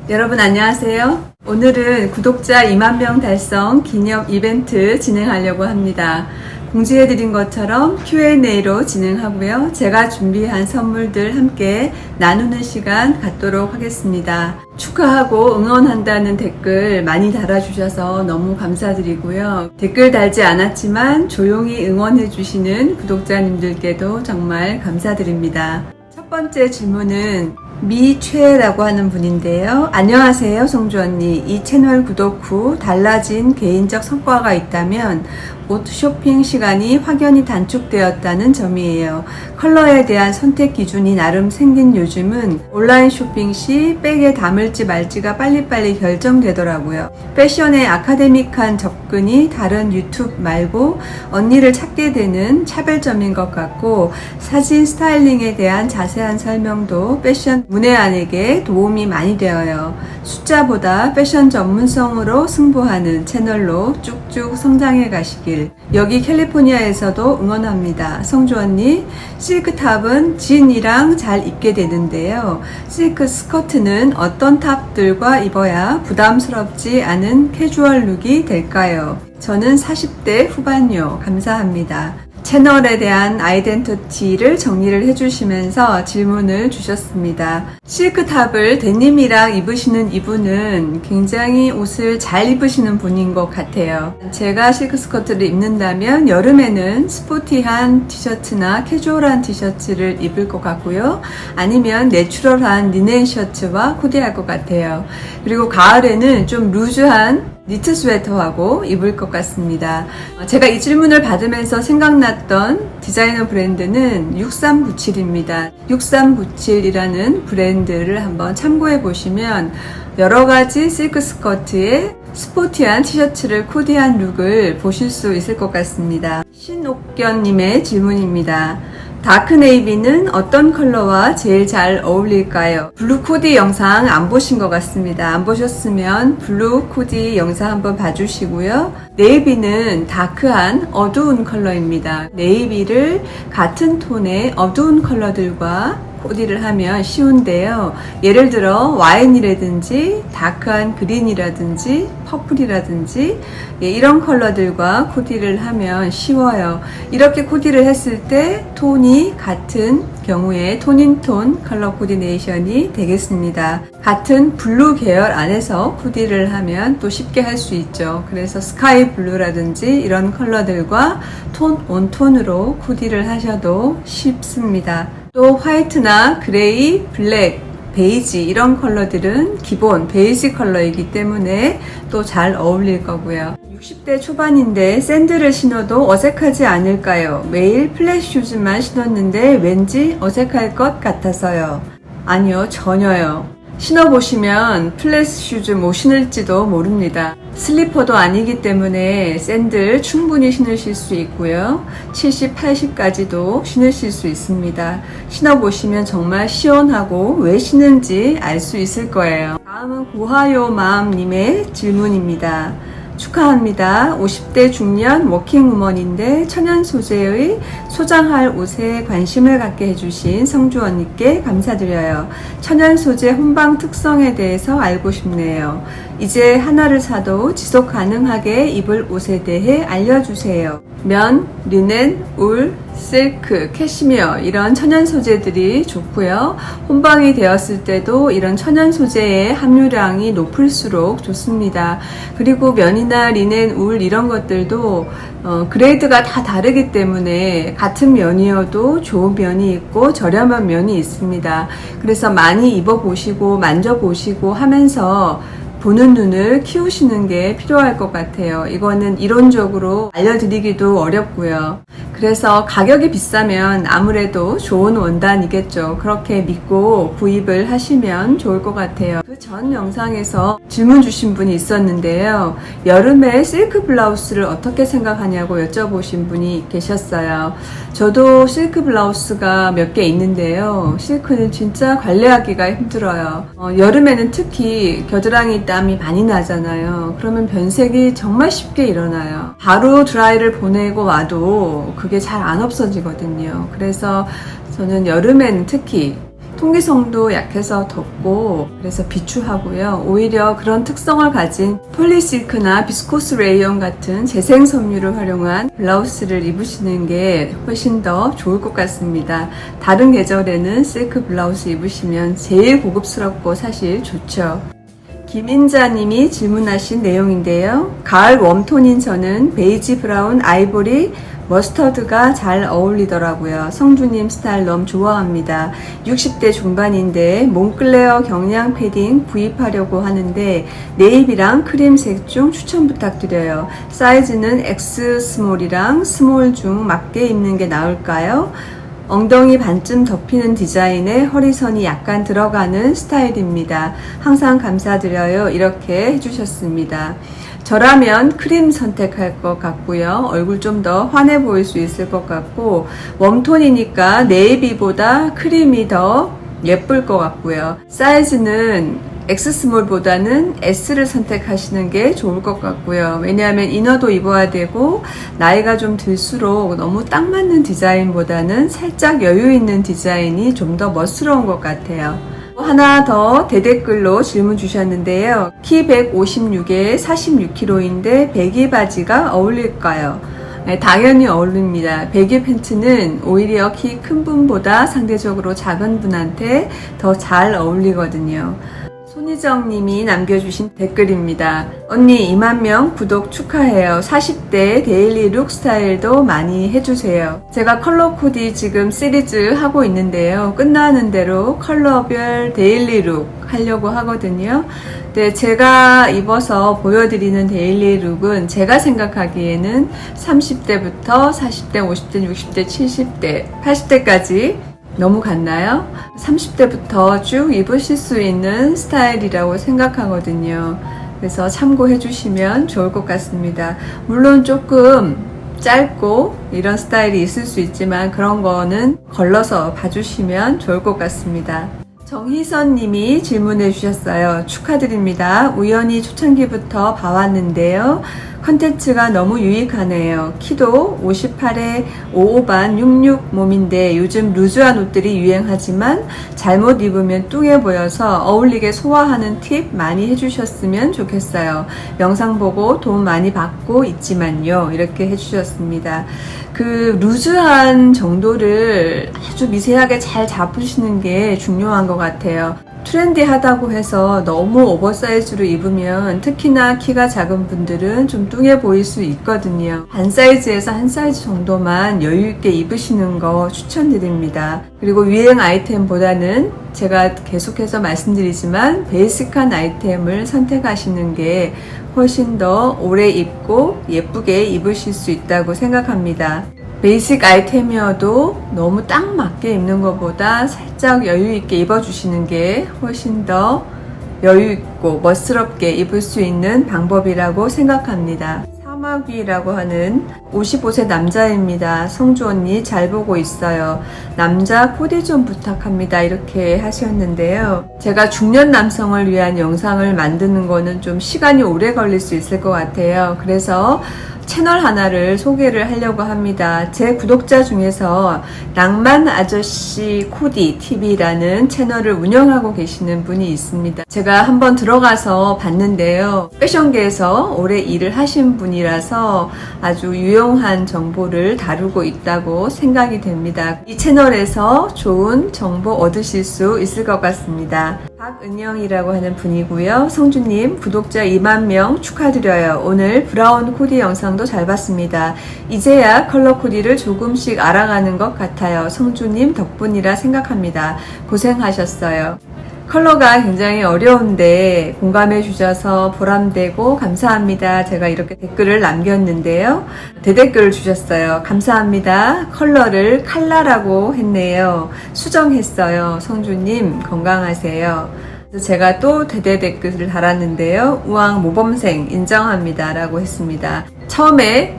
여러분 안녕하세요. 오늘은 구독자 2만 명 달성 기념 이벤트 진행하려고 합니다. 공지해드린 것처럼 Q&A로 진행하고요. 제가 준비한 선물들 함께 나누는 시간 갖도록 하겠습니다. 축하하고 응원한다는 댓글 많이 달아주셔서 너무 감사드리고요. 댓글 달지 않았지만 조용히 응원해주시는 구독자님들께도 정말 감사드립니다. 첫 번째 질문은 미최라고 하는 분인데요. 안녕하세요, 송주 언니. 이 채널 구독 후 달라진 개인적 성과가 있다면 옷 쇼핑 시간이 확연히 단축되었다는 점이에요. 컬러에 대한 선택 기준이 나름 생긴 요즘은 온라인 쇼핑 시 백에 담을지 말지가 빨리빨리 결정되더라고요. 패션의 아카데믹한 접근이 다른 유튜브 말고 언니를 찾게 되는 차별점인 것 같고, 사진 스타일링에 대한 자세한 설명도 패션 문외한에게 도움이 많이 되어요. 숫자보다 패션 전문성으로 승부하는 채널로 쭉쭉 성장해 가시길. 여기 캘리포니아에서도 응원합니다. 성주 언니, 실크탑은 진이랑 잘 입게 되는데요. 실크 스커트는 어떤 탑들과 입어야 부담스럽지 않은 캐주얼 룩이 될까요? 저는 40대 후반요. 감사합니다. 채널에 대한 아이덴티티를 정리를 해주시면서 질문을 주셨습니다. 실크탑을 데님이랑 입으시는 이분은 굉장히 옷을 잘 입으시는 분인 것 같아요. 제가 실크 스커트를 입는다면 여름에는 스포티한 티셔츠나 캐주얼한 티셔츠를 입을 것 같고요. 아니면 내추럴한 리넨 셔츠와 코디할 것 같아요. 그리고 가을에는 좀 루즈한 니트 스웨터하고 입을 것 같습니다. 제가 이 질문을 받으면서 생각났던 디자이너 브랜드는 6397입니다. 6397이라는 브랜드를 한번 참고해 보시면 여러가지 실크 스커트에 스포티한 티셔츠를 코디한 룩을 보실 수 있을 것 같습니다. 신옥견님의 질문입니다. 다크네이비는 어떤 컬러와 제일 잘 어울릴까요? 블루 코디 영상 안 보신 것 같습니다. 안 보셨으면 블루 코디 영상 한번 봐주시고요. 네이비는 다크한 어두운 컬러입니다. 네이비를 같은 톤의 어두운 컬러들과 코디를 하면 쉬운데요. 예를 들어 와인이라든지 다크한 그린이라든지 퍼플이라든지 이런 컬러들과 코디를 하면 쉬워요. 이렇게 코디를 했을 때 톤이 같은 경우에 톤인톤 컬러 코디네이션이 되겠습니다. 같은 블루 계열 안에서 코디를 하면 또 쉽게 할 수 있죠. 그래서 스카이 블루라든지 이런 컬러들과 톤 온톤으로 코디를 하셔도 쉽습니다. 또 화이트나 그레이, 블랙, 베이지 이런 컬러들은 기본 베이지 컬러이기 때문에 또 잘 어울릴 거고요. 60대 초반인데 샌들을 신어도 어색하지 않을까요? 매일 플랫 슈즈만 신었는데 왠지 어색할 것 같아서요. 아니요, 전혀요. 신어보시면 플랫 슈즈 못 신을지도 모릅니다. 슬리퍼도 아니기 때문에 샌들 충분히 신으실 수 있고요. 70, 80까지도 신으실 수 있습니다. 신어보시면 정말 시원하고 왜 신는지 알 수 있을 거예요. 다음은 고하요맘님의 질문입니다. 축하합니다. 50대 중년 워킹우먼인데 천연 소재의 소장할 옷에 관심을 갖게 해주신 성주 언니께 감사드려요. 천연 소재 혼방 특성에 대해서 알고 싶네요. 이제 하나를 사도 지속 가능하게 입을 옷에 대해 알려주세요. 면, 리넨, 울, 실크, 캐시미어 이런 천연 소재들이 좋고요. 혼방이 되었을 때도 이런 천연 소재의 함유량이 높을수록 좋습니다. 그리고 면이나 리넨, 울 이런 것들도 그레이드가 다 다르기 때문에 같은 면이어도 좋은 면이 있고 저렴한 면이 있습니다. 그래서 많이 입어보시고 만져보시고 하면서 보는 눈을 키우시는 게 필요할 것 같아요. 이거는 이론적으로 알려드리기도 어렵고요. 그래서 가격이 비싸면 아무래도 좋은 원단이겠죠. 그렇게 믿고 구입을 하시면 좋을 것 같아요. 그 전 영상에서 질문 주신 분이 있었는데요. 여름에 실크 블라우스를 어떻게 생각하냐고 여쭤보신 분이 계셨어요. 저도 실크 블라우스가 몇 개 있는데요. 실크는 진짜 관리하기가 힘들어요. 여름에는 특히 겨드랑이 땀이 많이 나잖아요. 그러면 변색이 정말 쉽게 일어나요. 바로 드라이를 보내고 와도 그게 잘 안 없어지거든요. 그래서 저는 여름에는 특히 통기성도 약해서 덥고 그래서 비추하고요. 오히려 그런 특성을 가진 폴리실크나 비스코스 레이온 같은 재생 섬유를 활용한 블라우스를 입으시는 게 훨씬 더 좋을 것 같습니다. 다른 계절에는 실크 블라우스 입으시면 제일 고급스럽고 사실 좋죠. 김인자님이 질문하신 내용인데요. 가을 웜톤인 저는 베이지 브라운 아이보리 머스터드가 잘 어울리더라고요. 성주님 스타일 너무 좋아합니다. 60대 중반인데 몽클레어 경량 패딩 구입하려고 하는데 네이비랑 크림색 중 추천 부탁드려요. 사이즈는 X 스몰이랑 스몰 중 맞게 입는 게 나을까요? 엉덩이 반쯤 덮이는 디자인에 허리선이 약간 들어가는 스타일입니다. 항상 감사드려요. 이렇게 해주셨습니다. 저라면 크림 선택할 것 같고요. 얼굴 좀 더 환해 보일 수 있을 것 같고 웜톤이니까 네이비보다 크림이 더 예쁠 것 같고요. 사이즈는 X스몰보다는 S를 선택하시는 게 좋을 것 같고요. 왜냐하면 이너도 입어야 되고 나이가 좀 들수록 너무 딱 맞는 디자인보다는 살짝 여유 있는 디자인이 좀 더 멋스러운 것 같아요. 하나 더 대댓글로 질문 주셨는데요. 키 156에 46kg인데 배기 바지가 어울릴까요? 네, 당연히 어울립니다. 배기 팬츠는 오히려 키 큰 분보다 상대적으로 작은 분한테 더 잘 어울리거든요. 손희정님이 남겨주신 댓글입니다. 언니 2만명 구독 축하해요. 40대 데일리 룩 스타일도 많이 해주세요. 제가 컬러 코디 지금 시리즈 하고 있는데요. 끝나는 대로 컬러별 데일리 룩 하려고 하거든요. 네, 제가 입어서 보여드리는 데일리 룩은 제가 생각하기에는 30대부터 40대, 50대, 60대, 70대, 80대까지 너무 같나요? 30대부터 쭉 입으실 수 있는 스타일이라고 생각하거든요. 그래서 참고해 주시면 좋을 것 같습니다. 물론 조금 짧고 이런 스타일이 있을 수 있지만 그런 거는 걸러서 봐주시면 좋을 것 같습니다. 정희선 님이 질문해 주셨어요. 축하드립니다. 우연히 초창기부터 봐왔는데요. 컨텐츠가 너무 유익하네요. 키도 58에 55반 66 몸인데 요즘 루즈한 옷들이 유행하지만 잘못 입으면 뚱해 보여서 어울리게 소화하는 팁 많이 해주셨으면 좋겠어요. 영상 보고 도움 많이 받고 있지만요. 이렇게 해주셨습니다. 그 루즈한 정도를 아주 미세하게 잘 잡으시는 게 중요한 것 같아요. 트렌디하다고 해서 너무 오버사이즈로 입으면 특히나 키가 작은 분들은 좀 뚱해 보일 수 있거든요. 반 사이즈에서 한 사이즈 정도만 여유있게 입으시는 거 추천드립니다. 그리고 유행 아이템보다는 제가 계속해서 말씀드리지만 베이직한 아이템을 선택하시는 게 훨씬 더 오래 입고 예쁘게 입으실 수 있다고 생각합니다. 베이직 아이템이어도 너무 딱 맞게 입는 것보다 살짝 여유있게 입어주시는 게 훨씬 더 여유있고 멋스럽게 입을 수 있는 방법이라고 생각합니다. 사마귀라고 하는 55세 남자입니다. 성주 언니 잘 보고 있어요. 남자 코디 좀 부탁합니다. 이렇게 하셨는데요. 제가 중년 남성을 위한 영상을 만드는 거는 좀 시간이 오래 걸릴 수 있을 것 같아요. 그래서 채널 하나를 소개를 하려고 합니다. 제 구독자 중에서 낭만 아저씨 코디 TV라는 채널을 운영하고 계시는 분이 있습니다. 제가 한번 들어가서 봤는데요. 패션계에서 오래 일을 하신 분이라서 아주 유용한 정보를 다루고 있다고 생각이 됩니다. 이 채널에서 좋은 정보 얻으실 수 있을 것 같습니다. 박은영이라고 하는 분이고요. 성주님 구독자 2만명 축하드려요. 오늘 브라운 코디 영상도 잘 봤습니다. 이제야 컬러 코디를 조금씩 알아가는 것 같아요. 성주님 덕분이라 생각합니다. 고생하셨어요. 컬러가 굉장히 어려운데 공감해 주셔서 보람되고 감사합니다. 제가 이렇게 댓글을 남겼는데요. 대댓글을 주셨어요. 감사합니다. 컬러를 칼라라고 했네요. 수정했어요. 성주님 건강하세요. 그래서 제가 또 대댓글을 달았는데요. 우왕 모범생 인정합니다. 라고 했습니다. 처음에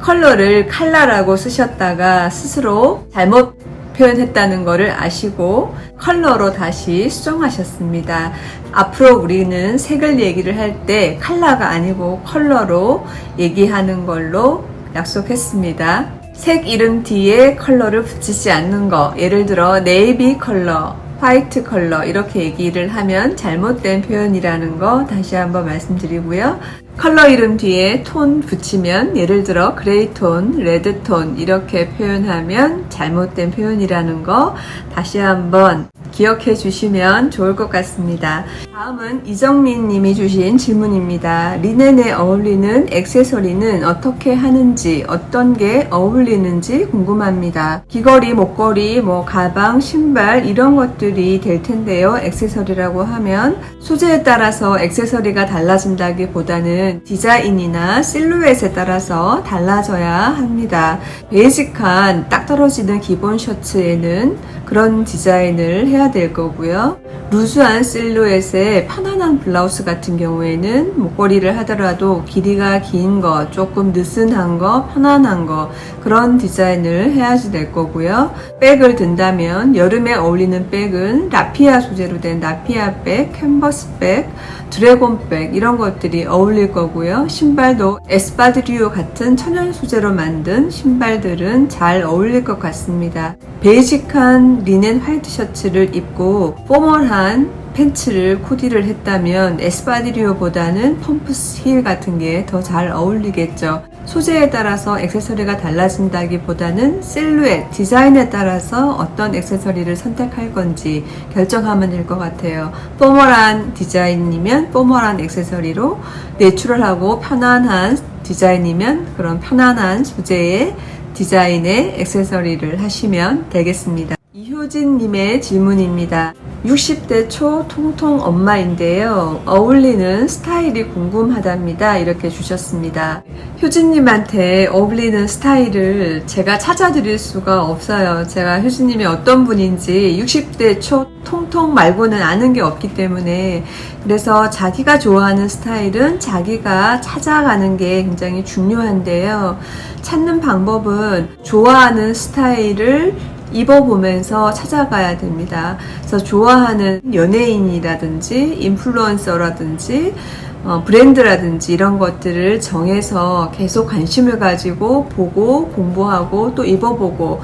컬러를 칼라라고 쓰셨다가 스스로 잘못 표현했다는 것을 아시고 컬러로 다시 수정하셨습니다. 앞으로 우리는 색을 얘기를 할 때 칼라가 아니고 컬러로 얘기하는 걸로 약속했습니다. 색 이름 뒤에 컬러를 붙이지 않는 거, 예를 들어 네이비 컬러, 화이트 컬러 이렇게 얘기를 하면 잘못된 표현이라는 거 다시 한번 말씀드리고요. 컬러 이름 뒤에 톤 붙이면 예를 들어 그레이 톤, 레드 톤 이렇게 표현하면 잘못된 표현이라는 거 다시 한번 기억해 주시면 좋을 것 같습니다. 다음은 이정민 님이 주신 질문입니다. 리넨에 어울리는 액세서리는 어떻게 하는지, 어떤 게 어울리는지 궁금합니다. 귀걸이, 목걸이, 가방, 신발 이런 것들이 될 텐데요. 액세서리라고 하면 소재에 따라서 액세서리가 달라진다기보다는 디자인이나 실루엣에 따라서 달라져야 합니다. 베이직한 딱 떨어지는 기본 셔츠에는 그런 디자인을 해야 될 거고요. 루즈한 실루엣의 편안한 블라우스 같은 경우에는 목걸이를 하더라도 길이가 긴 거, 조금 느슨한 거, 편안한 거 그런 디자인을 해야지 될 거고요. 백을 든다면 여름에 어울리는 백은 라피아 소재로 된 라피아 백, 캔버스 백, 드래곤 백 이런 것들이 어울릴 거고요. 신발도 에스파드리오 같은 천연 소재로 만든 신발들은 잘 어울릴 것 같습니다. 베이직한 리넨 화이트 셔츠를 입고 포멀한 팬츠를 코디를 했다면 에스파드리오보다는 펌프스 힐 같은 게 더 잘 어울리겠죠. 소재에 따라서 액세서리가 달라진다기보다는 실루엣, 디자인에 따라서 어떤 액세서리를 선택할 건지 결정하면 될 것 같아요. 포멀한 디자인이면 포멀한 액세서리로, 내추럴하고 편안한 디자인이면 그런 편안한 소재의 디자인의 액세서리를 하시면 되겠습니다. 이효진님의 질문입니다. 60대 초 통통 엄마인데요. 어울리는 스타일이 궁금하답니다. 이렇게 주셨습니다. 효진님한테 어울리는 스타일을 제가 찾아드릴 수가 없어요. 제가 효진님이 어떤 분인지 60대 초 통통 말고는 아는 게 없기 때문에 그래서 자기가 좋아하는 스타일은 자기가 찾아가는 게 굉장히 중요한데요. 찾는 방법은 좋아하는 스타일을 입어보면서 찾아가야 됩니다. 그래서 좋아하는 연예인이라든지 인플루언서라든지 브랜드라든지 이런 것들을 정해서 계속 관심을 가지고 보고 공부하고 또 입어보고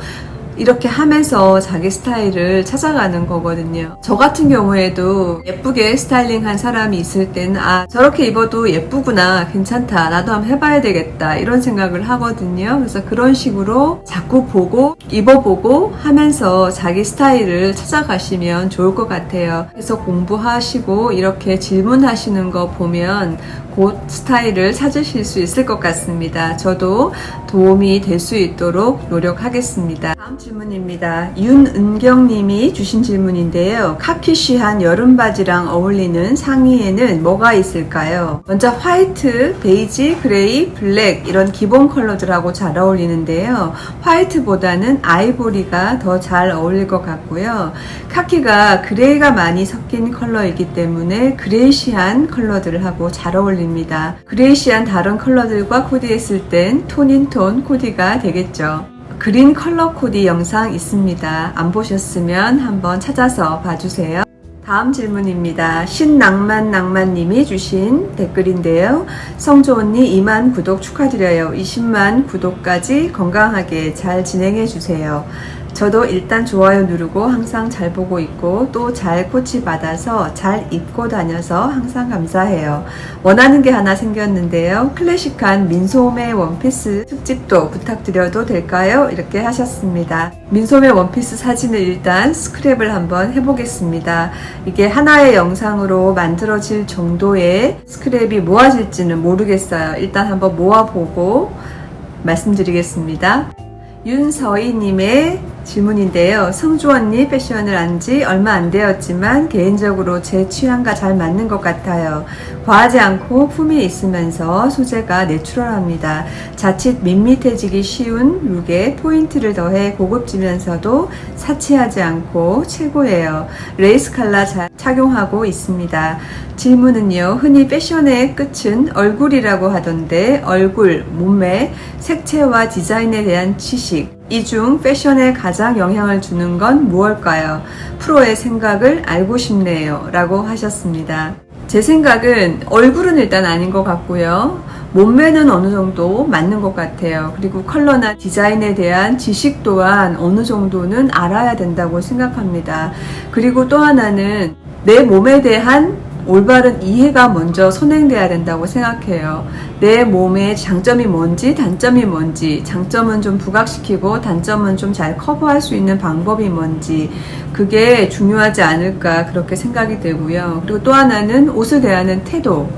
이렇게 하면서 자기 스타일을 찾아가는 거거든요. 저 같은 경우에도 예쁘게 스타일링한 사람이 있을 때는 저렇게 입어도 예쁘구나, 괜찮다, 나도 한번 해봐야 되겠다 이런 생각을 하거든요. 그래서 그런 식으로 자꾸 보고 입어보고 하면서 자기 스타일을 찾아가시면 좋을 것 같아요. 그래서 공부하시고 이렇게 질문하시는 거 보면 곧 스타일을 찾으실 수 있을 것 같습니다. 저도 도움이 될 수 있도록 노력하겠습니다. 다음 질문입니다. 윤은경님이 주신 질문인데요. 카키쉬한 여름바지랑 어울리는 상의에는 뭐가 있을까요? 먼저 화이트, 베이지, 그레이, 블랙 이런 기본 컬러들하고 잘 어울리는데요. 화이트보다는 아이보리가 더 잘 어울릴 것 같고요. 카키가 그레이가 많이 섞인 컬러이기 때문에 그레이시한 컬러들하고 잘 어울립니다. 그레이시한 다른 컬러들과 코디했을 땐 톤인톤 코디가 되겠죠. 그린 컬러 코디 영상 있습니다. 안 보셨으면 한번 찾아서 봐주세요. 다음 질문입니다. 신낭만님이 주신 댓글인데요. 성조 언니 2만 구독 축하드려요. 20만 구독까지 건강하게 잘 진행해주세요. 저도 일단 좋아요 누르고 항상 잘 보고 있고 또 잘 코치 받아서 잘 입고 다녀서 항상 감사해요. 원하는 게 하나 생겼는데요. 클래식한 민소매 원피스 특집도 부탁드려도 될까요? 이렇게 하셨습니다. 민소매 원피스 사진을 일단 스크랩을 한번 해보겠습니다. 이게 하나의 영상으로 만들어질 정도의 스크랩이 모아질지는 모르겠어요. 일단 한번 모아보고 말씀드리겠습니다. 윤서희님의 질문인데요. 성주 언니 패션을 안 지 얼마 안 되었지만 개인적으로 제 취향과 잘 맞는 것 같아요. 과하지 않고 품이 있으면서 소재가 내추럴합니다. 자칫 밋밋해지기 쉬운 룩에 포인트를 더해 고급지면서도 사치하지 않고 최고예요. 레이스 컬러 잘 착용하고 있습니다. 질문은요. 흔히 패션의 끝은 얼굴이라고 하던데 얼굴, 몸매, 색채와 디자인에 대한 지식 이 중 패션에 가장 영향을 주는 건 무엇일까요? 프로의 생각을 알고 싶네요. 라고 하셨습니다. 제 생각은 얼굴은 일단 아닌 것 같고요. 몸매는 어느 정도 맞는 것 같아요. 그리고 컬러나 디자인에 대한 지식 또한 어느 정도는 알아야 된다고 생각합니다. 그리고 또 하나는 내 몸에 대한 올바른 이해가 먼저 선행돼야 된다고 생각해요. 내 몸의 장점이 뭔지 단점이 뭔지, 장점은 좀 부각시키고 단점은 좀 잘 커버할 수 있는 방법이 뭔지, 그게 중요하지 않을까 그렇게 생각이 되고요. 그리고 또 하나는 옷을 대하는 태도,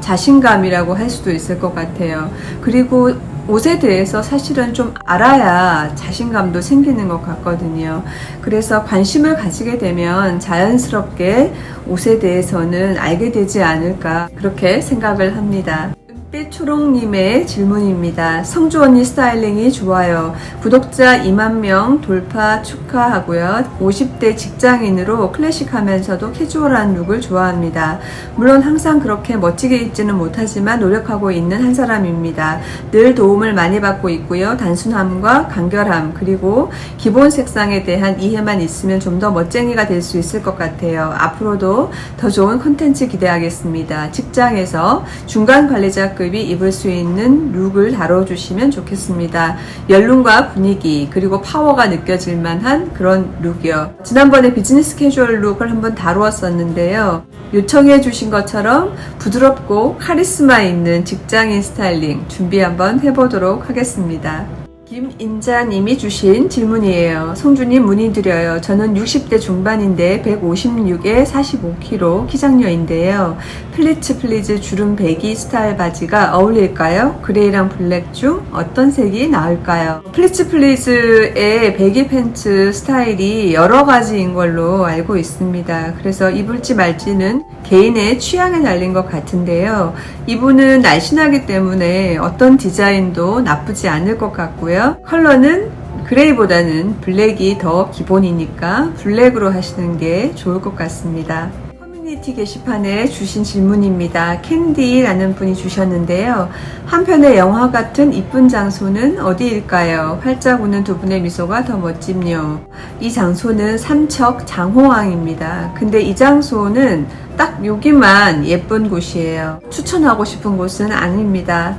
자신감이라고 할 수도 있을 것 같아요. 그리고 옷에 대해서 사실은 좀 알아야 자신감도 생기는 것 같거든요. 그래서 관심을 가지게 되면 자연스럽게 옷에 대해서는 알게 되지 않을까 그렇게 생각을 합니다. 빛초롱님의 질문입니다. 성주 언니 스타일링이 좋아요. 구독자 2만 명 돌파 축하하고요. 50대 직장인으로 클래식하면서도 캐주얼한 룩을 좋아합니다. 물론 항상 그렇게 멋지게 입지는 못하지만 노력하고 있는 한 사람입니다. 늘 도움을 많이 받고 있고요. 단순함과 간결함 그리고 기본 색상에 대한 이해만 있으면 좀 더 멋쟁이가 될 수 있을 것 같아요. 앞으로도 더 좋은 컨텐츠 기대하겠습니다. 직장에서 중간 관리자 급이 입을 수 있는 룩을 다뤄주시면 좋겠습니다. 연륜과 분위기 그리고 파워가 느껴질 만한 그런 룩이요. 지난번에 비즈니스 캐주얼 룩을 한번 다루었었는데요. 요청해 주신 것처럼 부드럽고 카리스마 있는 직장인 스타일링 준비 한번 해보도록 하겠습니다. 김인자님이 주신 질문이에요. 성주님 문의드려요. 저는 60대 중반인데 156에 45kg 키장녀인데요. 플리츠 플리즈 주름 배기 스타일 바지가 어울릴까요? 그레이랑 블랙 중 어떤 색이 나을까요? 플리츠 플리즈의 배기 팬츠 스타일이 여러 가지인 걸로 알고 있습니다. 그래서 입을지 말지는 개인의 취향에 달린 것 같은데요. 이분은 날씬하기 때문에 어떤 디자인도 나쁘지 않을 것 같고요. 컬러는 그레이보다는 블랙이 더 기본이니까 블랙으로 하시는 게 좋을 것 같습니다. 커뮤니티 게시판에 주신 질문입니다. 캔디라는 분이 주셨는데요. 한편의 영화 같은 이쁜 장소는 어디일까요? 활짝 웃는 두 분의 미소가 더 멋짐요. 이 장소는 삼척 장호항입니다. 근데 이 장소는 딱 여기만 예쁜 곳이에요. 추천하고 싶은 곳은 아닙니다.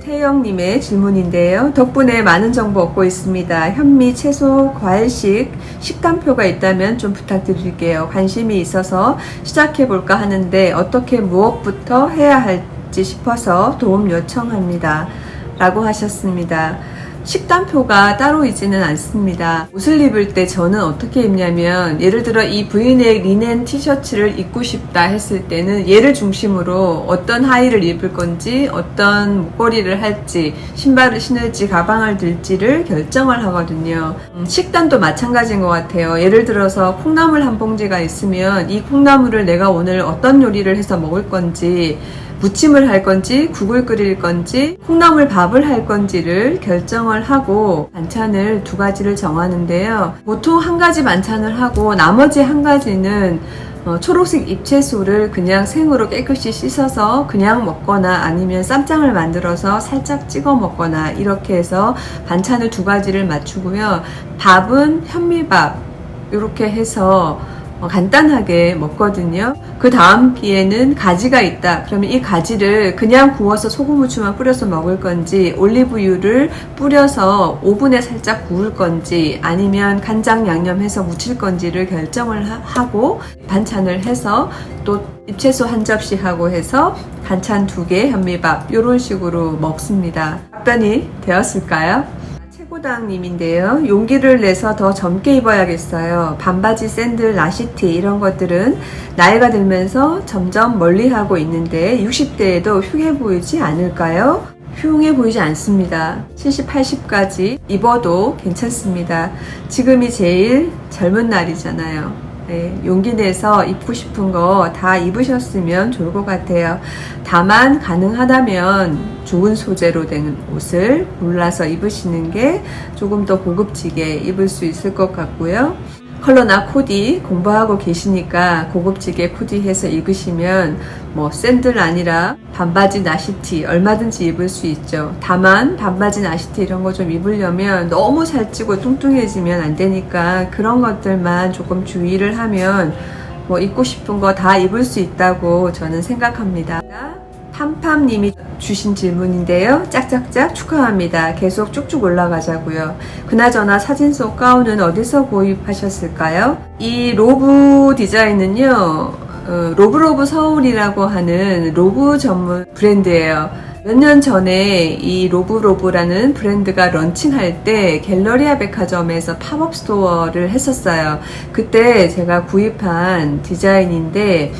태영님의 질문인데요. 덕분에 많은 정보 얻고 있습니다. 현미, 채소, 과일식 식단표가 있다면 좀 부탁드릴게요. 관심이 있어서 시작해볼까 하는데 어떻게 무엇부터 해야 할지 싶어서 도움 요청합니다. 라고 하셨습니다. 식단표가 따로 있지는 않습니다. 옷을 입을 때 저는 어떻게 입냐면 예를 들어 이 브이넥 리넨 티셔츠를 입고 싶다 했을 때는 얘를 중심으로 어떤 하의를 입을 건지 어떤 목걸이를 할지 신발을 신을지 가방을 들지를 결정을 하거든요. 식단도 마찬가지인 것 같아요. 예를 들어서 콩나물 한 봉지가 있으면 이 콩나물을 내가 오늘 어떤 요리를 해서 먹을 건지 무침을 할 건지 국을 끓일 건지 콩나물 밥을 할 건지를 결정을 하고 반찬을 두 가지를 정하는데요. 보통 한 가지 반찬을 하고 나머지 한 가지는 초록색 잎채소를 그냥 생으로 깨끗이 씻어서 그냥 먹거나 아니면 쌈장을 만들어서 살짝 찍어 먹거나 이렇게 해서 반찬을 두 가지를 맞추고요. 밥은 현미밥 이렇게 해서 간단하게 먹거든요. 그 다음 끼에는 가지가 있다. 그러면 이 가지를 그냥 구워서 소금 후추만 뿌려서 먹을 건지 올리브유를 뿌려서 오븐에 살짝 구울 건지 아니면 간장 양념해서 무칠 건지를 결정을 하고 반찬을 해서 또 잎채소 한 접시 하고 해서 반찬 2개 현미밥 이런 식으로 먹습니다. 답변이 되었을까요? 최고당님인데요. 용기를 내서 더 젊게 입어야겠어요. 반바지, 샌들, 나시티 이런 것들은 나이가 들면서 점점 멀리하고 있는데 60대에도 흉해 보이지 않을까요? 흉해 보이지 않습니다. 70, 80까지 입어도 괜찮습니다. 지금이 제일 젊은 날이잖아요. 네, 용기 내서 입고 싶은 거 다 입으셨으면 좋을 것 같아요. 다만 가능하다면 좋은 소재로 된 옷을 골라서 입으시는 게 조금 더 고급지게 입을 수 있을 것 같고요. 컬러나 코디 공부하고 계시니까 고급지게 코디해서 입으시면 뭐 샌들 아니라 반바지 나시티 얼마든지 입을 수 있죠. 다만 반바지 나시티 이런 거 좀 입으려면 너무 살찌고 뚱뚱해지면 안 되니까 그런 것들만 조금 주의를 하면 뭐 입고 싶은 거 다 입을 수 있다고 저는 생각합니다. 팜팜님이 주신 질문인데요. 짝짝짝 축하합니다. 계속 쭉쭉 올라가자고요. 그나저나 사진 속 가운은 어디서 구입하셨을까요? 이 로브 디자인은요, 로브로브 서울이라고 하는 로브 전문 브랜드예요. 몇 년 전에 이 로브로브라는 브랜드가 런칭할 때 갤러리아 백화점에서 팝업 스토어를 했었어요. 그때 제가 구입한 디자인인데,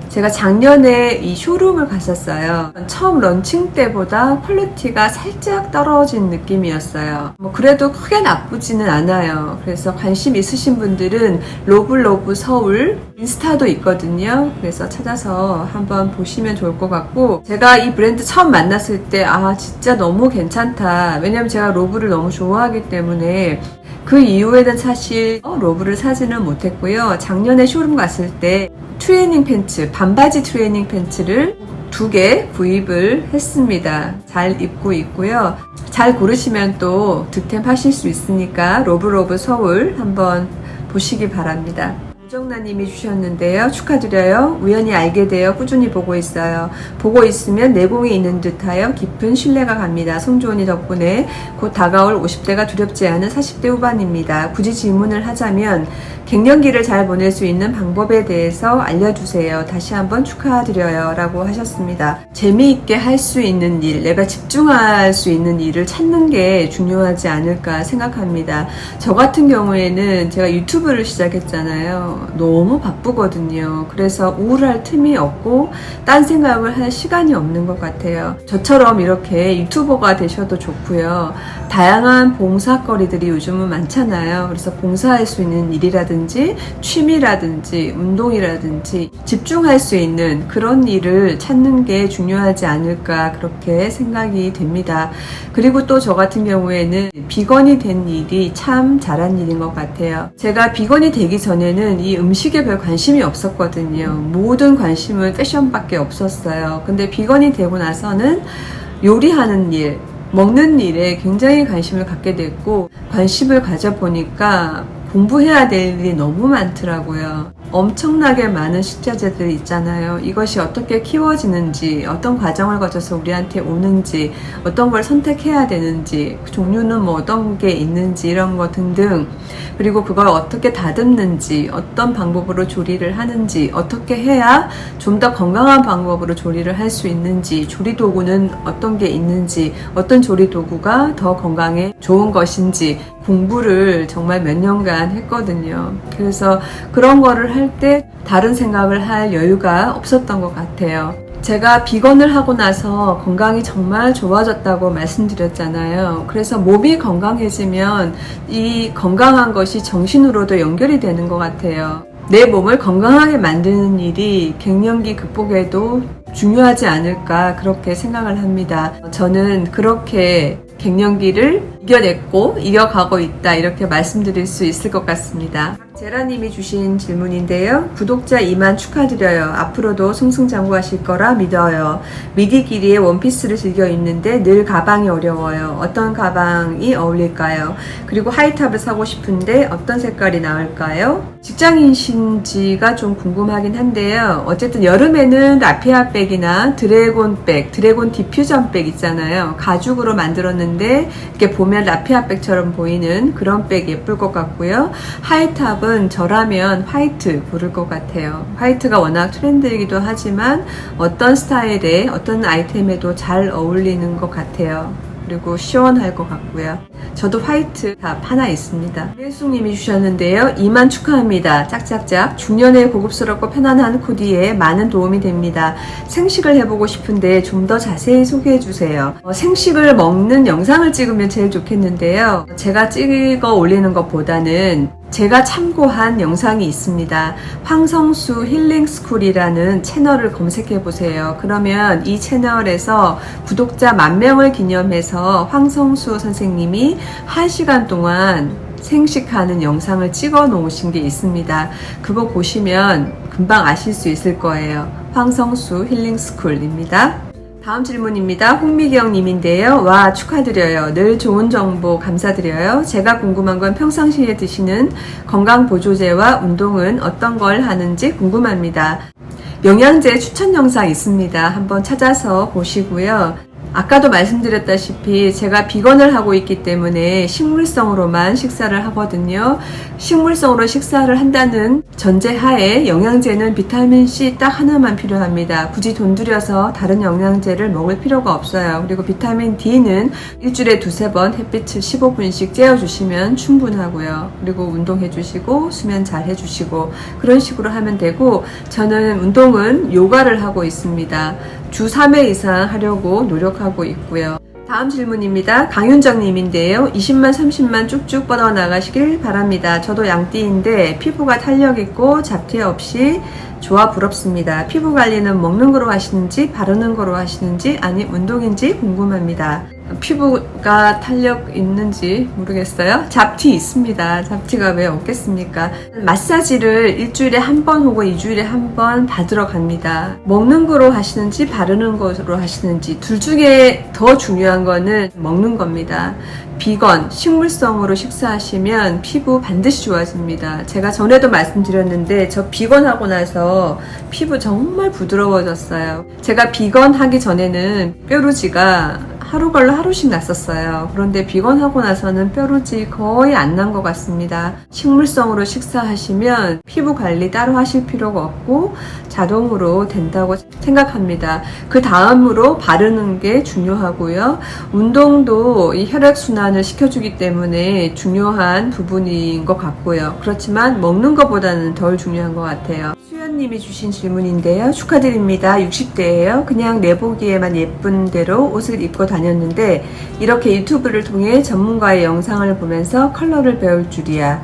제가 작년에 이 쇼룸을 갔었어요. 처음 런칭 때보다 퀄리티가 살짝 떨어진 느낌이었어요. 그래도 크게 나쁘지는 않아요. 그래서 관심 있으신 분들은 로브로브 서울 인스타도 있거든요. 그래서 찾아서 한번 보시면 좋을 것 같고, 제가 이 브랜드 처음 만났을 때 진짜 너무 괜찮다. 왜냐면 제가 로브를 너무 좋아하기 때문에. 그 이후에는 사실 로브를 사지는 못했고요. 작년에 쇼룸 갔을 때 트레이닝 팬츠, 반바지 트레이닝 팬츠를 2개 구입을 했습니다. 잘 입고 있고요. 잘 고르시면 또 득템하실 수 있으니까 로브로브 서울 한번 보시기 바랍니다. 우정나님이 주셨는데요. 축하드려요. 우연히 알게 되어 꾸준히 보고 있어요. 보고 있으면 내공이 있는 듯하여 깊은 신뢰가 갑니다. 성주언니 덕분에 곧 다가올 50대가 두렵지 않은 40대 후반입니다. 굳이 질문을 하자면 갱년기를 잘 보낼 수 있는 방법에 대해서 알려주세요. 다시 한번 축하드려요. 라고 하셨습니다. 재미있게 할 수 있는 일, 내가 집중할 수 있는 일을 찾는 게 중요하지 않을까 생각합니다. 저 같은 경우에는 제가 유튜브를 시작했잖아요. 너무 바쁘거든요. 그래서 우울할 틈이 없고 딴 생각을 할 시간이 없는 것 같아요. 저처럼 이렇게 유튜버가 되셔도 좋고요. 다양한 봉사거리들이 요즘은 많잖아요. 그래서 봉사할 수 있는 일이라든지 취미라든지 운동이라든지 집중할 수 있는 그런 일을 찾는 게 중요하지 않을까 그렇게 생각이 됩니다. 그리고 또 저 같은 경우에는 비건이 된 일이 참 잘한 일인 것 같아요. 제가 비건이 되기 전에는 이 음식에 별 관심이 없었거든요. 모든 관심은 패션밖에 없었어요. 근데 비건이 되고 나서는 요리하는 일, 먹는 일에 굉장히 관심을 갖게 됐고, 관심을 가져보니까 공부해야 될 일이 너무 많더라고요. 엄청나게 많은 식자재들이 있잖아요. 이것이 어떻게 키워지는지, 어떤 과정을 거쳐서 우리한테 오는지, 어떤 걸 선택해야 되는지, 종류는 뭐 어떤 게 있는지 이런 거 등등, 그리고 그걸 어떻게 다듬는지, 어떤 방법으로 조리를 하는지, 어떻게 해야 좀 더 건강한 방법으로 조리를 할 수 있는지, 조리 도구는 어떤 게 있는지, 어떤 조리 도구가 더 건강에 좋은 것인지 공부를 정말 몇 년간 했거든요. 그래서 그런 거를 할 때 다른 생각을 할 여유가 없었던 것 같아요. 제가 비건을 하고 나서 건강이 정말 좋아졌다고 말씀드렸잖아요. 그래서 몸이 건강해지면 이 건강한 것이 정신으로도 연결이 되는 것 같아요. 내 몸을 건강하게 만드는 일이 갱년기 극복에도 중요하지 않을까 그렇게 생각을 합니다. 저는 그렇게 갱년기를 이겨냈고 이겨가고 있다 이렇게 말씀드릴 수 있을 것 같습니다. 제라님이 주신 질문인데요. 구독자 2만 축하드려요. 앞으로도 승승장구하실 거라 믿어요. 미디 길이의 원피스를 즐겨 입는데 늘 가방이 어려워요. 어떤 가방이 어울릴까요? 그리고 하이탑을 사고 싶은데 어떤 색깔이 나을까요? 직장인이신지가 좀 궁금하긴 한데요. 어쨌든 여름에는 라피아 백이나 드래곤 백, 드래곤 디퓨전 백 있잖아요. 가죽으로 만들었는데 이렇게 보면 라피아 백처럼 보이는 그런 백 예쁠 것 같고요. 하이탑은 저라면 화이트 고를 것 같아요. 화이트가 워낙 트렌드이기도 하지만 어떤 스타일에 어떤 아이템에도 잘 어울리는 것 같아요. 그리고 시원할 것 같고요. 저도 화이트 탑 하나 있습니다. 일숙님이 주셨는데요. 2만 축하합니다. 짝짝짝. 중년에 고급스럽고 편안한 코디에 많은 도움이 됩니다. 생식을 해보고 싶은데 좀 더 자세히 소개해 주세요. 생식을 먹는 영상을 찍으면 제일 좋겠는데요. 제가 찍어 올리는 것보다는 제가 참고한 영상이 있습니다. 황성수 힐링스쿨이라는 채널을 검색해 보세요. 그러면 이 채널에서 구독자 10,000명을 기념해서 황성수 선생님이 1시간 동안 생식하는 영상을 찍어 놓으신 게 있습니다. 그거 보시면 금방 아실 수 있을 거예요. 황성수 힐링스쿨입니다. 다음 질문입니다. 홍미경 님인데요. 와, 축하드려요. 늘 좋은 정보 감사드려요. 제가 궁금한 건 평상시에 드시는 건강보조제와 운동은 어떤 걸 하는지 궁금합니다. 영양제 추천 영상 있습니다. 한번 찾아서 보시고요. 아까도 말씀드렸다시피 제가 비건을 하고 있기 때문에 식물성으로만 식사를 하거든요. 식물성으로 식사를 한다는 전제하에 영양제는 비타민C 딱 하나만 필요합니다. 굳이 돈 들여서 다른 영양제를 먹을 필요가 없어요. 그리고 비타민 D는 일주일에 두세 번 햇빛을 15분씩 쬐어주시면 충분하고요. 그리고 운동해주시고 수면 잘 해주시고 그런 식으로 하면 되고, 저는 운동은 요가를 하고 있습니다. 주 3회 이상 하려고 노력하고 있고요. 다음 질문입니다. 강윤정 님인데요. 20만 30만 쭉쭉 뻗어나가시길 바랍니다. 저도 양띠인데 피부가 탄력 있고 잡티 없이 좋아 부럽습니다. 피부 관리는 먹는 거로 하시는지 바르는 거로 하시는지 아니 운동인지 궁금합니다. 피부가 탄력 있는지 모르겠어요. 잡티 있습니다. 잡티가 왜 없겠습니까? 마사지를 일주일에 한 번 혹은 2주일에 한 번 받으러 갑니다. 먹는 거로 하시는지 바르는 거로 하시는지 둘 중에 더 중요한 거는 먹는 겁니다. 비건, 식물성으로 식사하시면 피부 반드시 좋아집니다. 제가 전에도 말씀드렸는데 저 비건 하고 나서 피부 정말 부드러워졌어요. 제가 비건 하기 전에는 뾰루지가 하루 걸러 하루씩 났었어요. 그런데 비건 하고 나서는 뾰루지 거의 안 난 것 같습니다. 식물성으로 식사하시면 피부 관리 따로 하실 필요가 없고 자동으로 된다고 생각합니다. 그 다음으로 바르는 게 중요하고요. 운동도 이 혈액순환을 시켜주기 때문에 중요한 부분인 것 같고요. 그렇지만 먹는 것보다는 덜 중요한 것 같아요. 수연님이 주신 질문인데요. 축하드립니다. 60대예요. 그냥 내보기에만 예쁜 대로 옷을 입고 다녔는데 이렇게 유튜브를 통해 전문가의 영상을 보면서 컬러를 배울 줄이야.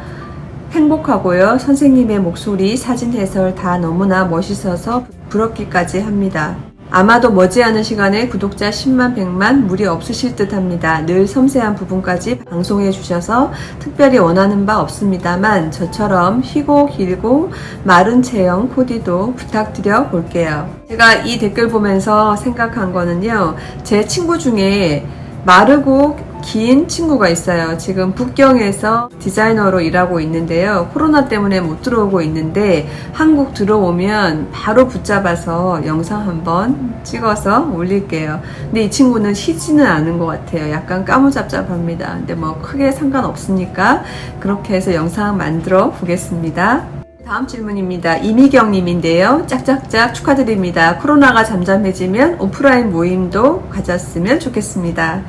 행복하고요. 선생님의 목소리, 사진 해설 다 너무나 멋있어서 부럽기까지 합니다. 아마도 머지않은 시간에 구독자 10만 100만 무리 없으실 듯 합니다. 늘 섬세한 부분까지 방송해 주셔서 특별히 원하는 바 없습니다만 저처럼 희고 길고 마른 체형 코디도 부탁드려 볼게요. 제가 이 댓글 보면서 생각한 거는요. 제 친구 중에 마르고 긴 친구가 있어요. 지금 북경에서 디자이너로 일하고 있는데요. 코로나 때문에 못 들어오고 있는데 한국 들어오면 바로 붙잡아서 영상 한번 찍어서 올릴게요. 근데 이 친구는 쉬지는 않은 것 같아요. 약간 까무잡잡합니다. 근데 뭐 크게 상관없으니까 그렇게 해서 영상 만들어 보겠습니다. 다음 질문입니다. 이미경 님인데요. 짝짝짝 축하드립니다. 코로나가 잠잠해지면 오프라인 모임도 가졌으면 좋겠습니다.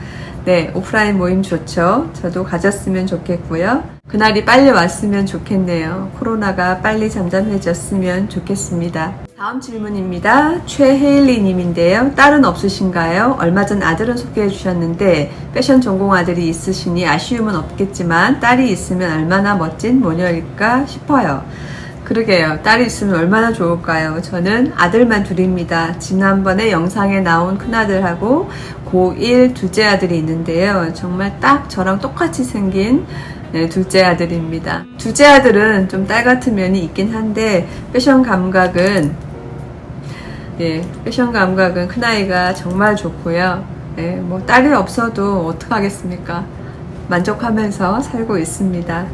네, 오프라인 모임 좋죠. 저도 가졌으면 좋겠고요. 그날이 빨리 왔으면 좋겠네요. 코로나가 빨리 잠잠해졌으면 좋겠습니다. 다음 질문입니다. 최혜일리 님인데요. 딸은 없으신가요? 얼마 전 아들은 소개해 주셨는데 패션 전공 아들이 있으시니 아쉬움은 없겠지만 딸이 있으면 얼마나 멋진 모녀일까 싶어요. 그러게요. 딸이 있으면 얼마나 좋을까요? 저는 아들만 둘입니다. 지난번에 영상에 나온 큰아들하고 고1 둘째 아들이 있는데요. 정말 딱 저랑 똑같이 생긴 둘째 아들입니다. 둘째 아들은 좀 딸 같은 면이 있긴 한데 패션 감각은 큰아이가 정말 좋고요. 뭐 딸이 없어도 어떡하겠습니까? 만족하면서 살고 있습니다.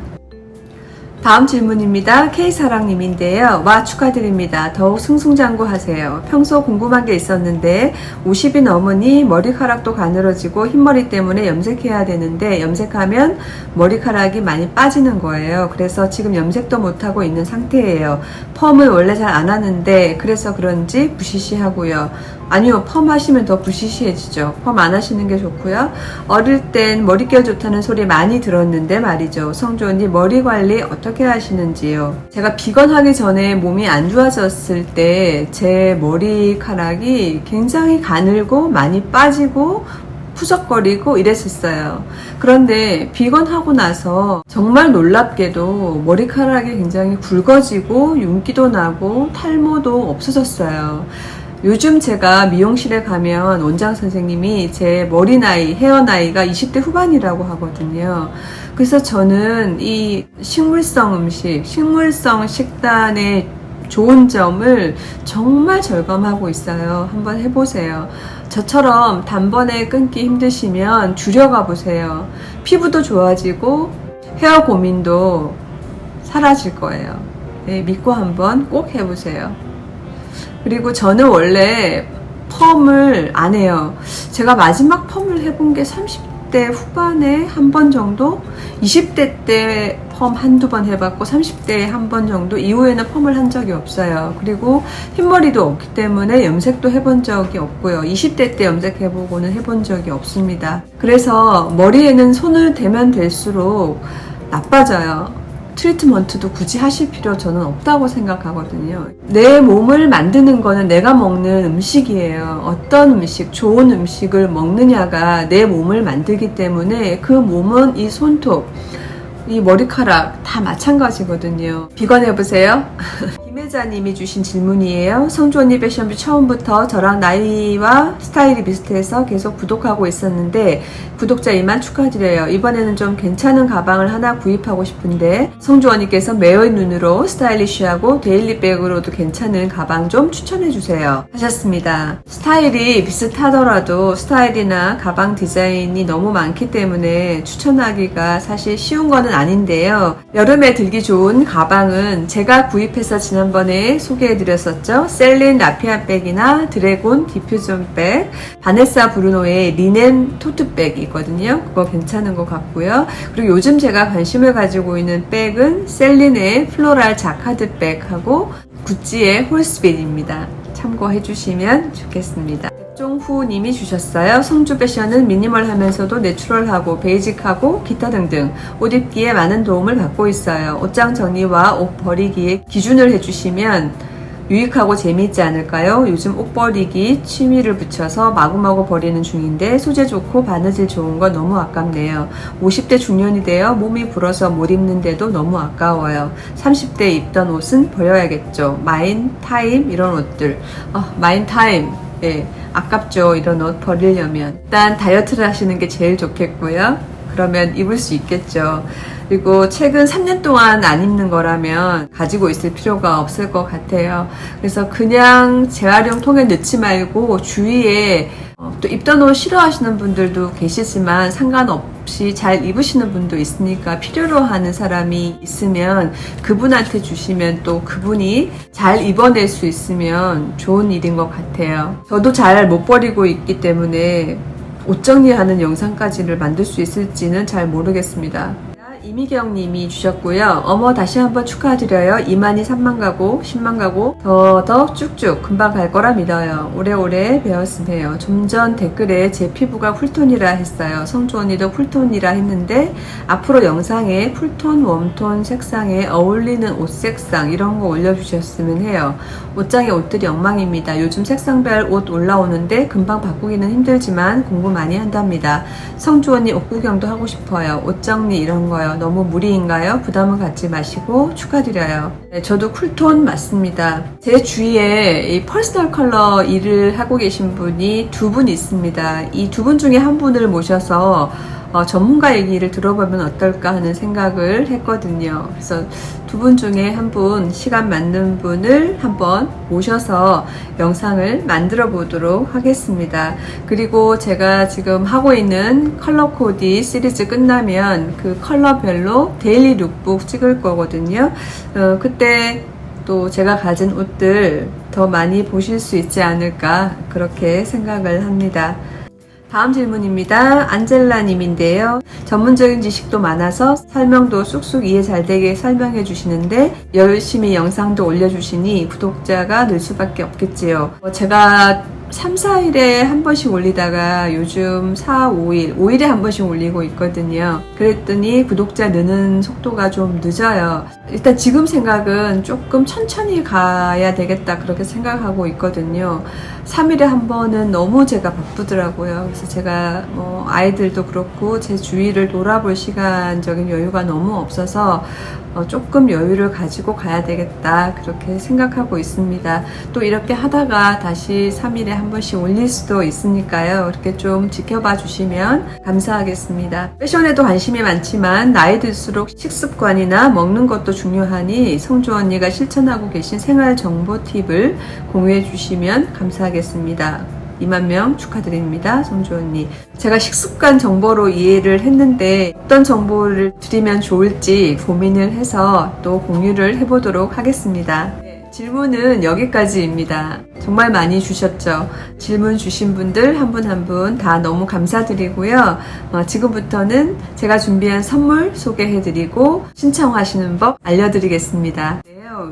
다음 질문입니다. K사랑님인데요. 와 축하드립니다. 더욱 승승장구하세요. 평소 궁금한 게 있었는데 50이 넘으니 머리카락도 가늘어지고 흰머리 때문에 염색해야 되는데 염색하면 머리카락이 많이 빠지는 거예요. 그래서 지금 염색도 못하고 있는 상태예요. 펌을 원래 잘 안 하는데 그래서 그런지 부시시하고요. 아니요, 펌 하시면 더 부시시해지죠. 펌 안 하시는 게 좋고요. 어릴 땐 머릿결 좋다는 소리 많이 들었는데 말이죠. 성조언니 머리 관리 어떻게 하시는지요? 제가 비건 하기 전에 몸이 안 좋아졌을 때 제 머리카락이 굉장히 가늘고 많이 빠지고 푸석거리고 이랬었어요. 그런데 비건 하고 나서 정말 놀랍게도 머리카락이 굉장히 굵어지고 윤기도 나고 탈모도 없어졌어요. 요즘 제가 미용실에 가면 원장 선생님이 제 머리 나이, 헤어 나이가 20대 후반이라고 하거든요. 그래서 저는 이 식물성 음식, 식물성 식단의 좋은 점을 정말 절감하고 있어요. 한번 해보세요. 저처럼 단번에 끊기 힘드시면 줄여가 보세요. 피부도 좋아지고 헤어 고민도 사라질 거예요. 네, 믿고 한번 꼭 해보세요. 그리고 저는 원래 펌을 안 해요. 제가 마지막 펌을 해본 게 30대 후반에 한 번 정도, 20대 때 펌 한두 번 해봤고 30대에 한 번 정도, 이후에는 펌을 한 적이 없어요. 그리고 흰머리도 없기 때문에 염색도 해본 적이 없고요. 20대 때 염색해보고는 해본 적이 없습니다. 그래서 머리에는 손을 대면 될수록 나빠져요. 트리트먼트도 굳이 하실 필요 저는 없다고 생각하거든요. 내 몸을 만드는 거는 내가 먹는 음식이에요. 어떤 음식, 좋은 음식을 먹느냐가 내 몸을 만들기 때문에 그 몸은 이 손톱, 이 머리카락 다 마찬가지거든요. 비건 해보세요. 김혜자님이 주신 질문이에요. 성주 언니 패션뷰 처음부터 저랑 나이와 스타일이 비슷해서 계속 구독하고 있었는데 구독자 2만 축하드려요. 이번에는 좀 괜찮은 가방을 하나 구입하고 싶은데 성주 언니께서 매의 눈으로 스타일리쉬하고 데일리백으로도 괜찮은 가방 좀 추천해주세요 하셨습니다. 스타일이 비슷하더라도 스타일이나 가방 디자인이 너무 많기 때문에 추천하기가 사실 쉬운 거는 아닌데요. 여름에 들기 좋은 가방은 제가 구입해서 지난번에 소개해드렸었죠. 셀린 라피아 백이나 드래곤 디퓨전 백, 바네사 브루노의 리넨 토트백이거든요. 그거 괜찮은 것 같고요. 그리고 요즘 제가 관심을 가지고 있는 백은 셀린의 플로랄 자카드 백하고 구찌의 홀스백입니다. 참고해주시면 좋겠습니다. 백종후님이 주셨어요. 성주 패션은 미니멀하면서도 내추럴하고 베이직하고 기타 등등 옷 입기에 많은 도움을 받고 있어요. 옷장 정리와 옷 버리기에 기준을 해주시면 유익하고 재미있지 않을까요? 요즘 옷 버리기 취미를 붙여서 마구마구 버리는 중인데 소재 좋고 바느질 좋은 거 너무 아깝네요. 50대 중년이 되어 몸이 불어서 못 입는데도 너무 아까워요. 30대 입던 옷은 버려야겠죠. 마인 타임 이런 옷들. 마인 타임. 예, 아깝죠. 이런 옷 버리려면. 일단 다이어트를 하시는 게 제일 좋겠고요. 그러면 입을 수 있겠죠. 그리고 최근 3년 동안 안 입는 거라면 가지고 있을 필요가 없을 것 같아요. 그래서 그냥 재활용통에 넣지 말고 주위에 또 입던 옷 싫어하시는 분들도 계시지만 상관없이 잘 입으시는 분도 있으니까 필요로 하는 사람이 있으면 그분한테 주시면 또 그분이 잘 입어낼 수 있으면 좋은 일인 것 같아요. 저도 잘 못 버리고 있기 때문에 옷 정리하는 영상까지를 만들 수 있을지는 잘 모르겠습니다. 이미경 님이 주셨고요. 어머 다시 한번 축하드려요. 2만이 3만 가고 10만 가고 더 쭉쭉 금방 갈 거라 믿어요. 오래오래 배웠으면 해요. 좀 전 댓글에 제 피부가 쿨톤이라 했어요. 성주 언니도 쿨톤이라 했는데 앞으로 영상에 쿨톤, 웜톤 색상에 어울리는 옷 색상 이런 거 올려주셨으면 해요. 옷장에 옷들이 엉망입니다. 요즘 색상별 옷 올라오는데 금방 바꾸기는 힘들지만 공부 많이 한답니다. 성주 언니 옷 구경도 하고 싶어요. 옷 정리 이런 거요. 너무 무리인가요? 부담은 갖지 마시고 축하드려요. 네, 저도 쿨톤 맞습니다. 제 주위에 이 퍼스널 컬러 일을 하고 계신 분이 두 분 있습니다. 이 두 분 중에 한 분을 모셔서 전문가 얘기를 들어보면 어떨까 하는 생각을 했거든요. 그래서 두 분 중에 한 분, 시간 맞는 분을 한번 모셔서 영상을 만들어 보도록 하겠습니다. 그리고 제가 지금 하고 있는 컬러 코디 시리즈 끝나면 그 컬러별로 데일리 룩북 찍을 거거든요. 그때 또 제가 가진 옷들 더 많이 보실 수 있지 않을까 그렇게 생각을 합니다. 다음 질문입니다. 안젤라님인데요. 전문적인 지식도 많아서 설명도 쑥쑥 이해 잘 되게 설명해 주시는데 열심히 영상도 올려주시니 구독자가 늘 수밖에 없겠지요. 제가 3, 4일에 한 번씩 올리다가 요즘 4, 5일, 5일에 한 번씩 올리고 있거든요. 그랬더니 구독자 느는 속도가 좀 늦어요. 일단 지금 생각은 조금 천천히 가야 되겠다 그렇게 생각하고 있거든요. 3일에 한 번은 너무 제가 바쁘더라고요. 그래서 제가 아이들도 그렇고 제 주위를 돌아볼 시간적인 여유가 너무 없어서 조금 여유를 가지고 가야 되겠다 그렇게 생각하고 있습니다. 또 이렇게 하다가 다시 3일에 한 번씩 올릴 수도 있으니까요. 이렇게 좀 지켜봐 주시면 감사하겠습니다. 패션에도 관심이 많지만 나이 들수록 식습관이나 먹는 것도 중요하니 성주 언니가 실천하고 계신 생활 정보 팁을 공유해 주시면 감사하겠습니다. 2만 명 축하드립니다. 성주 언니. 제가 식습관 정보로 이해를 했는데 어떤 정보를 드리면 좋을지 고민을 해서 또 공유를 해보도록 하겠습니다. 질문은 여기까지입니다. 정말 많이 주셨죠. 질문 주신 분들 한 분 한 분 다 너무 감사드리고요. 지금부터는 제가 준비한 선물 소개해드리고 신청하시는 법 알려드리겠습니다.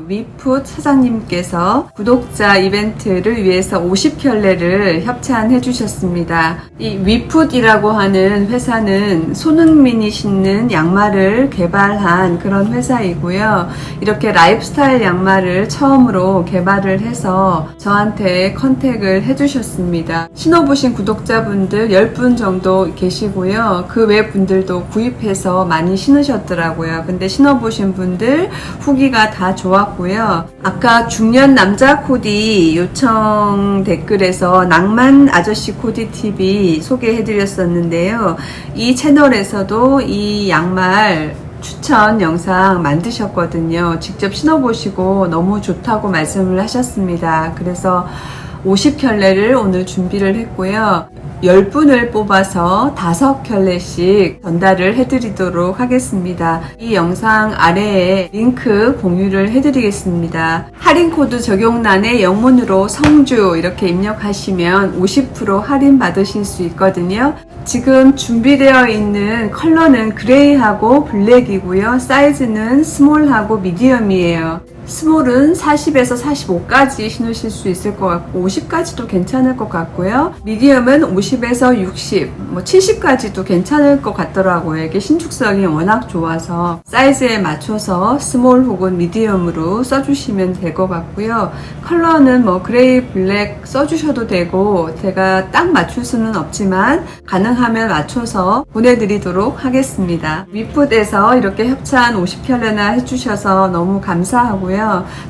위풋 사장님께서 구독자 이벤트를 위해서 50켤레를 협찬해 주셨습니다. 이 위풋이라고 하는 회사는 손흥민이 신는 양말을 개발한 그런 회사이고요. 이렇게 라이프스타일 양말을 처음으로 개발을 해서 저한테 컨택을 해 주셨습니다. 신어보신 구독자분들 10분 정도 계시고요. 그 외 분들도 구입해서 많이 신으셨더라고요. 근데 신어보신 분들 후기가 다 좋았고요. 아까 중년 남자 코디 요청 댓글에서 낭만 아저씨 코디 TV 소개해드렸었는데요. 이 채널에서도 이 양말 추천 영상 만드셨거든요. 직접 신어보시고 너무 좋다고 말씀을 하셨습니다. 그래서 50켤레를 오늘 준비를 했고요. 10분을 뽑아서 5켤레씩 전달을 해드리도록 하겠습니다. 이 영상 아래에 링크 공유를 해드리겠습니다. 할인코드 적용란에 영문으로 성주 이렇게 입력하시면 50% 할인 받으실 수 있거든요. 지금 준비되어 있는 컬러는 그레이하고 블랙이고요. 사이즈는 스몰하고 미디엄이에요. 스몰은 40에서 45까지 신으실 수 있을 것 같고 50까지도 괜찮을 것 같고요. 미디엄은 50에서 60, 70까지도 괜찮을 것 같더라고요. 이게 신축성이 워낙 좋아서 사이즈에 맞춰서 스몰 혹은 미디엄으로 써주시면 될 것 같고요. 컬러는 그레이, 블랙 써주셔도 되고 제가 딱 맞출 수는 없지만 가능하면 맞춰서 보내드리도록 하겠습니다. 위풋에서 이렇게 협찬 50켤레나 해주셔서 너무 감사하고요.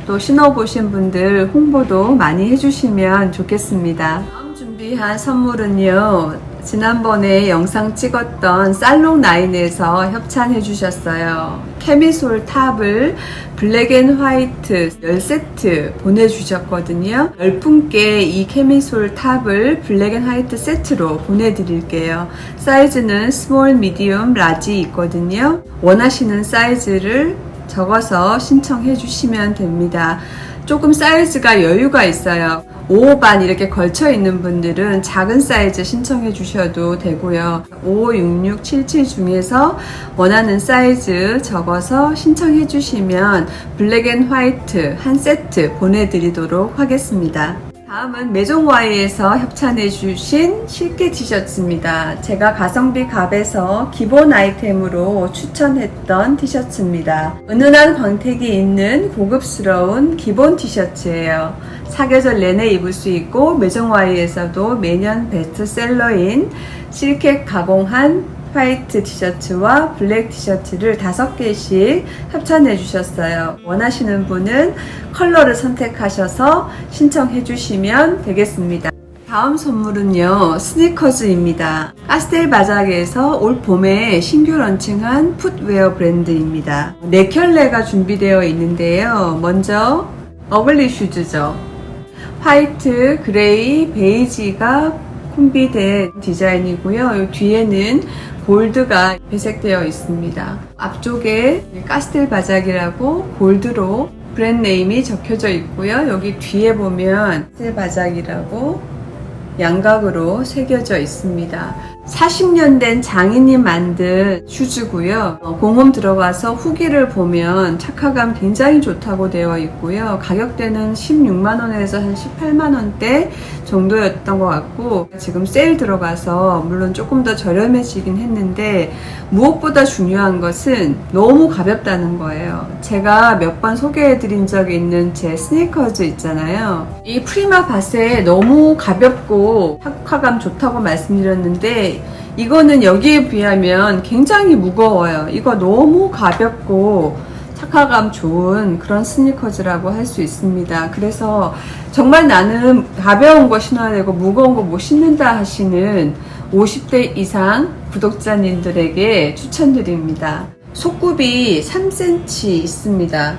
또 신어보신 분들 홍보도 많이 해주시면 좋겠습니다. 다음 준비한 선물은요. 지난번에 영상 찍었던 살롱9에서 협찬해 주셨어요. 캐미솔 탑을 블랙 앤 화이트 10세트 보내주셨거든요. 10분께 이 캐미솔 탑을 블랙 앤 화이트 세트로 보내드릴게요. 사이즈는 스몰, 미디움, 라지 있거든요. 원하시는 사이즈를 적어서 신청해 주시면 됩니다. 조금 사이즈가 여유가 있어요. 55반 이렇게 걸쳐 있는 분들은 작은 사이즈 신청해 주셔도 되고요. 55, 66, 77 중에서 원하는 사이즈 적어서 신청해 주시면 블랙 앤 화이트 한 세트 보내드리도록 하겠습니다. 다음은 메종와이에서 협찬해 주신 실게 티셔츠입니다. 제가 가성비 갑에서 기본 아이템으로 추천했던 티셔츠입니다. 은은한 광택이 있는 고급스러운 기본 티셔츠예요. 사계절 내내 입을 수 있고 메종와이에서도 매년 베스트셀러인 실켓 가공한 화이트 티셔츠와 블랙 티셔츠를 5개씩 협찬해 주셨어요. 원하시는 분은 컬러를 선택하셔서 신청해 주시면 되겠습니다. 다음 선물은요, 스니커즈입니다. 카스텔바자크에서 올 봄에 신규 런칭한 풋웨어 브랜드입니다. 4켤레가 준비되어 있는데요. 먼저 어글리 슈즈죠. 화이트, 그레이, 베이지가 콤비된 디자인이고요. 이 뒤에는 골드가 배색되어 있습니다. 앞쪽에 카스텔바자크라고 골드로 브랜드 네임이 적혀져 있고요. 여기 뒤에 보면 카스텔바자크라고 양각으로 새겨져 있습니다. 40년 된 장인이 만든 슈즈고요. 공홈 들어가서 후기를 보면 착화감 굉장히 좋다고 되어 있고요. 가격대는 16만원에서 한 18만원대 정도였던 것 같고 지금 세일 들어가서 물론 조금 더 저렴해지긴 했는데 무엇보다 중요한 것은 너무 가볍다는 거예요. 제가 몇 번 소개해드린 적이 있는 제 스니커즈 있잖아요. 이 프리마 바세 너무 가볍고 착화감 좋다고 말씀드렸는데 이거는 여기에 비하면 굉장히 무거워요. 이거 너무 가볍고 착화감 좋은 그런 스니커즈라고 할 수 있습니다. 그래서 정말 나는 가벼운 거 신어야 되고 무거운 거 못 신는다 하시는 50대 이상 구독자님들에게 추천드립니다. 속굽이 3cm 있습니다.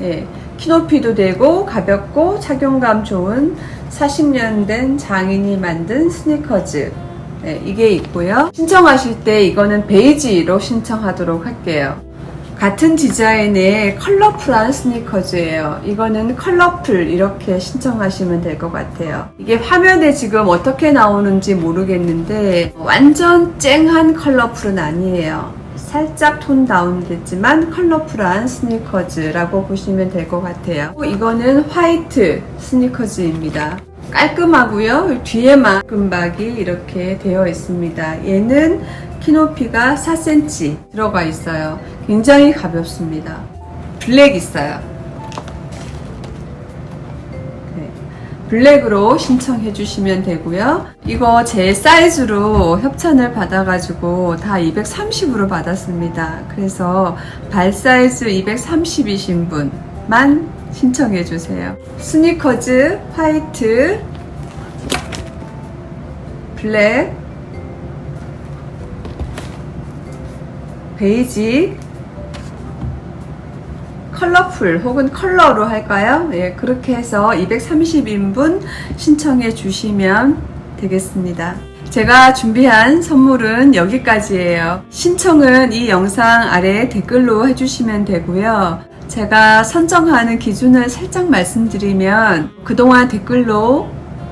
예, 키높이도 되고 가볍고 착용감 좋은 40년 된 장인이 만든 스니커즈, 네, 이게 있고요. 신청하실 때 이거는 베이지로 신청하도록 할게요. 같은 디자인의 컬러풀한 스니커즈예요. 이거는 컬러풀 이렇게 신청하시면 될 것 같아요. 이게 화면에 지금 어떻게 나오는지 모르겠는데 완전 쨍한 컬러풀은 아니에요. 살짝 톤 다운 됐지만 컬러풀한 스니커즈라고 보시면 될 것 같아요. 이거는 화이트 스니커즈입니다. 깔끔하고요. 뒤에만 금박이 이렇게 되어 있습니다. 얘는 키높이가 4cm 들어가 있어요. 굉장히 가볍습니다. 블랙 있어요. 네. 블랙으로 신청해 주시면 되고요. 이거 제 사이즈로 협찬을 받아가지고 다 230으로 받았습니다. 그래서 발 사이즈 230이신 분만 신청해 주세요. 스니커즈 화이트, 블랙, 베이지, 컬러풀 혹은 컬러로 할까요? 예, 그렇게 해서 230인분 신청해 주시면 되겠습니다. 제가 준비한 선물은 여기까지예요. 신청은 이 영상 아래 댓글로 해주시면 되고요. 제가 선정하는 기준을 살짝 말씀드리면 그동안 댓글로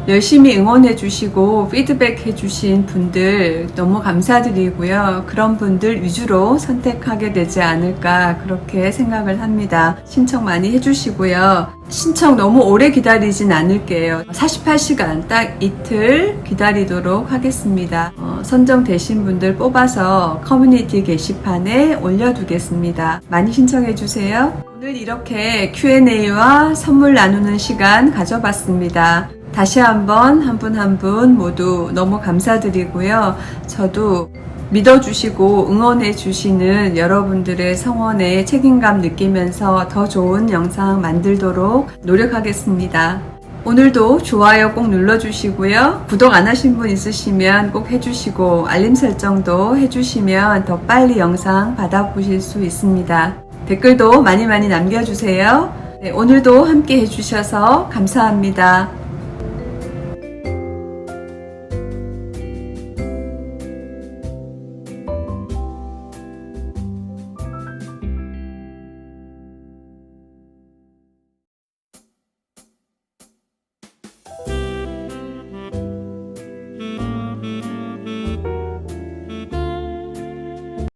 열심히 응원해 주시고 피드백 해 주신 분들 너무 감사드리고요. 그런 분들 위주로 선택하게 되지 않을까 그렇게 생각을 합니다. 신청 많이 해 주시고요. 신청 너무 오래 기다리진 않을게요. 48시간 딱 이틀 기다리도록 하겠습니다. 선정되신 분들 뽑아서 커뮤니티 게시판에 올려두겠습니다. 많이 신청해 주세요. 오늘 이렇게 Q&A와 선물 나누는 시간 가져봤습니다. 다시 한번 한 분 한 분 모두 너무 감사드리고요. 저도 믿어주시고 응원해주시는 여러분들의 성원에 책임감 느끼면서 더 좋은 영상 만들도록 노력하겠습니다. 오늘도 좋아요 꼭 눌러주시고요. 구독 안 하신 분 있으시면 꼭 해주시고 알림 설정도 해주시면 더 빨리 영상 받아보실 수 있습니다. 댓글도 많이 남겨주세요. 네, 오늘도 함께 해주셔서 감사합니다.